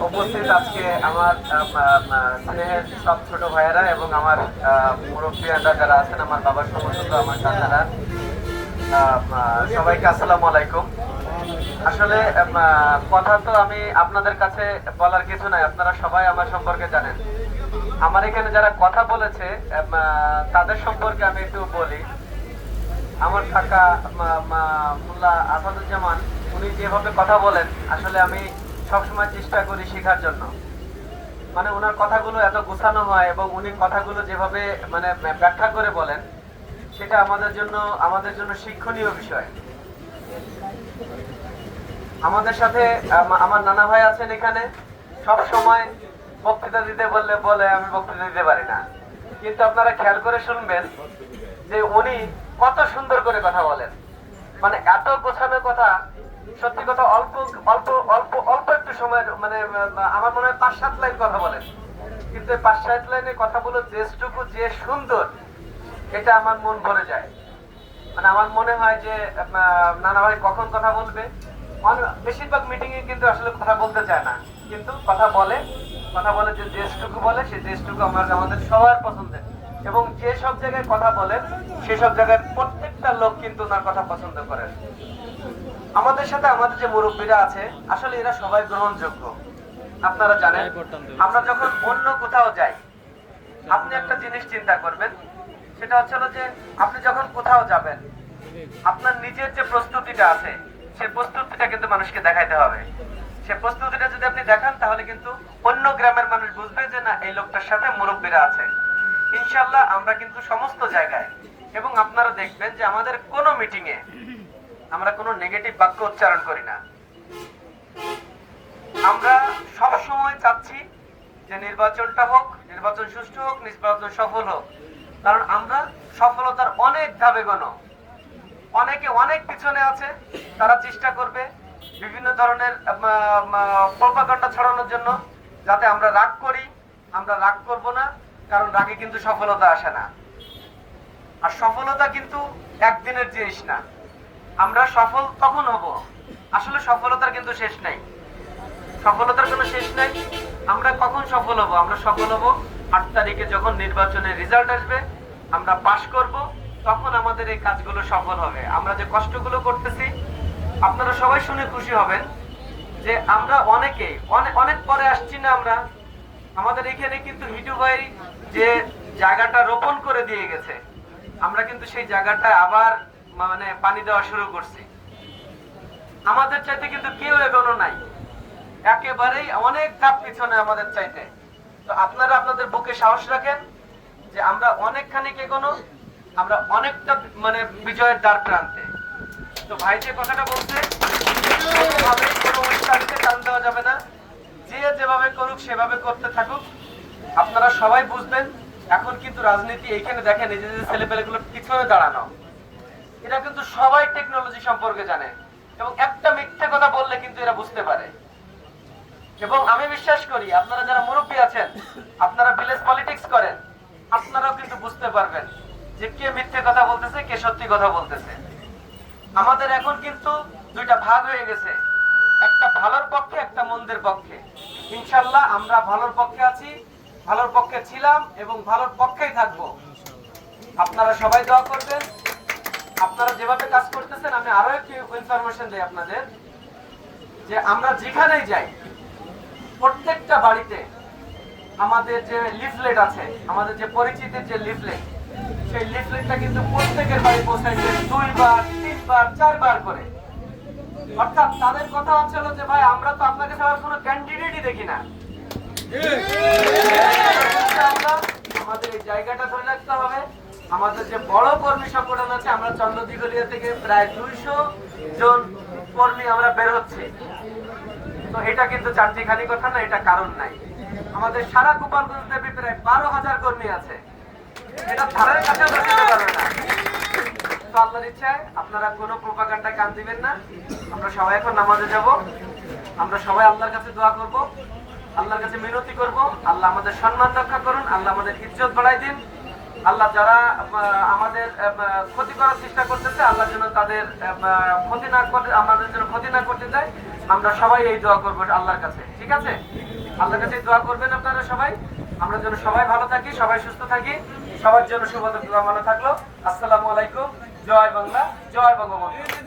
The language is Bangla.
উপস্থিত আজকে আমার স্নেহের সব ছোট ভাইয়েরা এবং আমার মুরব্বীরা যারা আছেন, আমার বাবার সমস্ত আমার চাচারা, সবাইকে আসসালামু আলাইকুম। আসলে কথা তো আমি আপনাদের কাছে বলার কিছু নাই, আপনারা সবাই আমার সম্পর্কে জানেন। আমার এখানে যারা কথা বলেছে তাদের সম্পর্কে আমি একটু বলি। আমার কাকা মোল্লা আসাদুজ্জামান, উনি যেভাবে কথা বলেন, আসলে আমি সবসময় চেষ্টা করি শেখার জন্য। মানে ওনার কথাগুলো এত গোছানো হয় এবং উনি কথাগুলো যেভাবে মানে ব্যাখ্যা করে বলেন, সেটা আমাদের জন্য শিক্ষণীয় বিষয়। আমাদের সাথে আমার নানা ভাই আছেন এখানে, সব সময় বক্তৃতা দিতে বলে আমি বক্তৃতা দিতে পারি না, কিন্তু আপনারা খেয়াল করে শুনবেন যে উনি কত সুন্দর করে কথা বলেন। মানে এত গোছানো কথা, সত্যি কথা, অল্প অল্প অল্প অল্প একটু সময়, মানে আমার মনে হয় 5-7 লাইন কথা বলেন, কিন্তু 5-7 লাইনের কথাগুলো যেটুকু যে সুন্দর, এটা আমার মন ভরে যায়। মানে আমার মনে হয় যে নানা ভাই কখন কথা বলবে। বেশিরভাগ মিটিং এ কিন্তু আসলে কথা বলতে চায় না, কিন্তু কথা বলে যে যেটুকু বলে সে যেটুকু আমাদের সবার পছন্দের। এবং যে সব জায়গায় কথা বলেন, সেসব জায়গায় প্রত্যেকটা লোক কিন্তু ওনার কথা পছন্দ করেন। আমাদের সাথে আমাদের যে মুরব্বীরা আছে, আসলে এরা সবাই গ্রহণযোগ্য। আপনারা জানেন, আমরা যখন অন্য কোথাও যাই, আপনি একটা জিনিস চিন্তা করবেন, সেটা হচ্ছে যে আপনি যখন কোথাও যাবেন, আপনার নিজের যে প্রস্তুতিটা আছে, সেই প্রস্তুতিটা কিন্তু মানুষকে দেখাইতে হবে। সেই প্রস্তুতিটা যদি আপনি দেখান, তাহলে কিন্তু অন্য গ্রামের মানুষ বুঝবে যে না, এই লোকটার সাথে মুরব্বীরা আছে। ইনশাআল্লাহ আমরা কিন্তু সমস্ত জায়গায়, এবং আপনারা দেখবেন যে আমাদের কোনো মিটিং এ আমরা কোনো নেগেটিভ বাক্য উচ্চারণ করি না। আমরা সব সময় চাচ্ছি যে নির্বাচনটা হোক, নির্বাচন সুষ্ঠু হোক, নির্বাচন সফল হোক। কারণ আমরা সফলতার অনেক ধাপে গণ, অনেকে অনেক পিছনে আছে, তারা চেষ্টা করবে বিভিন্ন ধরনের প্রোপাগান্ডা ছড়ানোর জন্য, যাতে আমরা রাগ করি। আমরা রাগ করব না, কারণ রাগে কিন্তু সফলতা আসে না। আর সফলতা কিন্তু একদিনের জিনিস না। আমরা সফল তখন হব, আসলে সফলতার কিন্তু শেষ নাই, সফলতার কোনো শেষ নাই। আমরা কখন সফল হব? আমরা সফল হব 8 তারিখে, যখন নির্বাচনের রেজাল্ট আসবে, আমরা পাস করব, তখন আমাদের এই কাজগুলো সফল হবে। আমরা যে কষ্টগুলো করতেছি, আপনারা সবাই শুনে খুশি হবেন যে আমরা অনেকেই অনেক পরে আসছি না। আমাদের এখানে কিন্তু হিটু ভাই যে জায়গাটা রোপণ করে দিয়ে গেছে, আমরা কিন্তু সেই জায়গাটা আবার মানে পানি দেওয়া শুরু করছি। আমাদের চাইতে কিন্তু কেউ এগোনো নাই, একেবারেই অনেক ধাপ পিছনে আমাদের চাইতে। তো আপনারা আপনাদের বুকে সাহস রাখেন যে আমরা অনেকখানি এগোনো, আমরা অনেকটা মানে বিজয়ের দ্বার প্রান্তে। তো ভাই যে কথাটা বলছে, কোনোভাবেই কোনো অনুষ্ঠানকে টান দেওয়া যাবে না। যে যেভাবে করুক সেভাবে করতে থাকুক। আপনারা সবাই বুঝবেন, এখন কিন্তু রাজনীতি এইখানে দেখেন, এই যে ছেলেপেলেগুলো পিছনে দাঁড়ানো, এরা কিন্তু সবাই টেকনোলজি সম্পর্কে জানে, এবং একটা মিথ্যে কথা বললে কিন্তু এরা বুঝতে পারে। এবং আমি বিশ্বাস করি, আপনারা যারা মুরব্বী আছেন, আপনারা ভিলেজ পলিটিক্স করেন, আপনারাও কিন্তু বুঝতে পারবেন যে কে মিথ্যে কথা বলতেছে, কে সত্যি কথা বলতেছে। আমাদের এখন কিন্তু দুইটা ভাগ হয়ে গেছে, একটা ভালোর পক্ষে, একটা মন্দের পক্ষে। ইনশাআল্লাহ আমরা ভালোর পক্ষে আছি, ভালোর পক্ষে ছিলাম এবং ভালোর পক্ষেই থাকবো। আপনারা সবাই দোয়া করবেন। আপনারা যেভাবে কাজ করতেছেন, আমি আরো একটু ইনফরমেশন দিই আপনাদের, যে আমরা যেখানেই যাই, প্রত্যেকটা বাড়িতে আমাদের যে লিফলেট আছে, আমাদের যে পরিচিতির যে লিফলেট, সেই লিফলেটটা কিন্তু প্রত্যেকের বাড়ি পৌঁছাইছে 2 বার 3 বার 4 বার করে। অর্থাৎ তাদের কথা হচ্ছিল যে ভাই, আমরা তো আপনাকে ছাড়া কোনো ক্যান্ডিডেটই দেখি না। আমরা আমাদের এই জায়গাটা ধরে রাখতে হবে। আমাদের যে বড় কর্মী সংগঠন আছে, আমরা চন্দ্রদিগলিয়া থেকে প্রায় 200 জন কর্মী আমরা বের হচ্ছি। তো এটা কিন্তু চারটিখানি কথা না, এটা কারণ নাই। আমাদের সারা গোপালগঞ্জ দেবী প্রায় 12,000 কর্মী আছে, এটা ধারের কাছেও ধরতে পারবে না। তো আপনার ইচ্ছায় আপনারা কোনো প্রোপাগান্ডা কান দিবেন না। আমরা সবাই এখন নামাজে যাব, আমরা সবাই আল্লাহর কাছে দোয়া করব, আল্লাহর কাছে মিনতি করব, আল্লাহ আমাদের সম্মান রক্ষা করুন, আল্লাহ আমাদের ইজ্জত বাড়াই দিন। আল্লাহ যারা আমাদের ক্ষতি করার চেষ্টা করতেছে, আল্লাহ যেন তাদের ক্ষতি না করে, আমাদের যেন ক্ষতি না করতে যায়, আমরা সবাই এই দোয়া করবো আল্লাহর কাছে, ঠিক আছে? আল্লাহর কাছে দোয়া করবেন আপনারা সবাই, আমরা যেন সবাই ভালো থাকি, সবাই সুস্থ থাকি, সবার জন্য শুভ কামনা থাকলো। আসসালামু আলাইকুম। জয় বাংলা, জয় বঙ্গবন্ধু।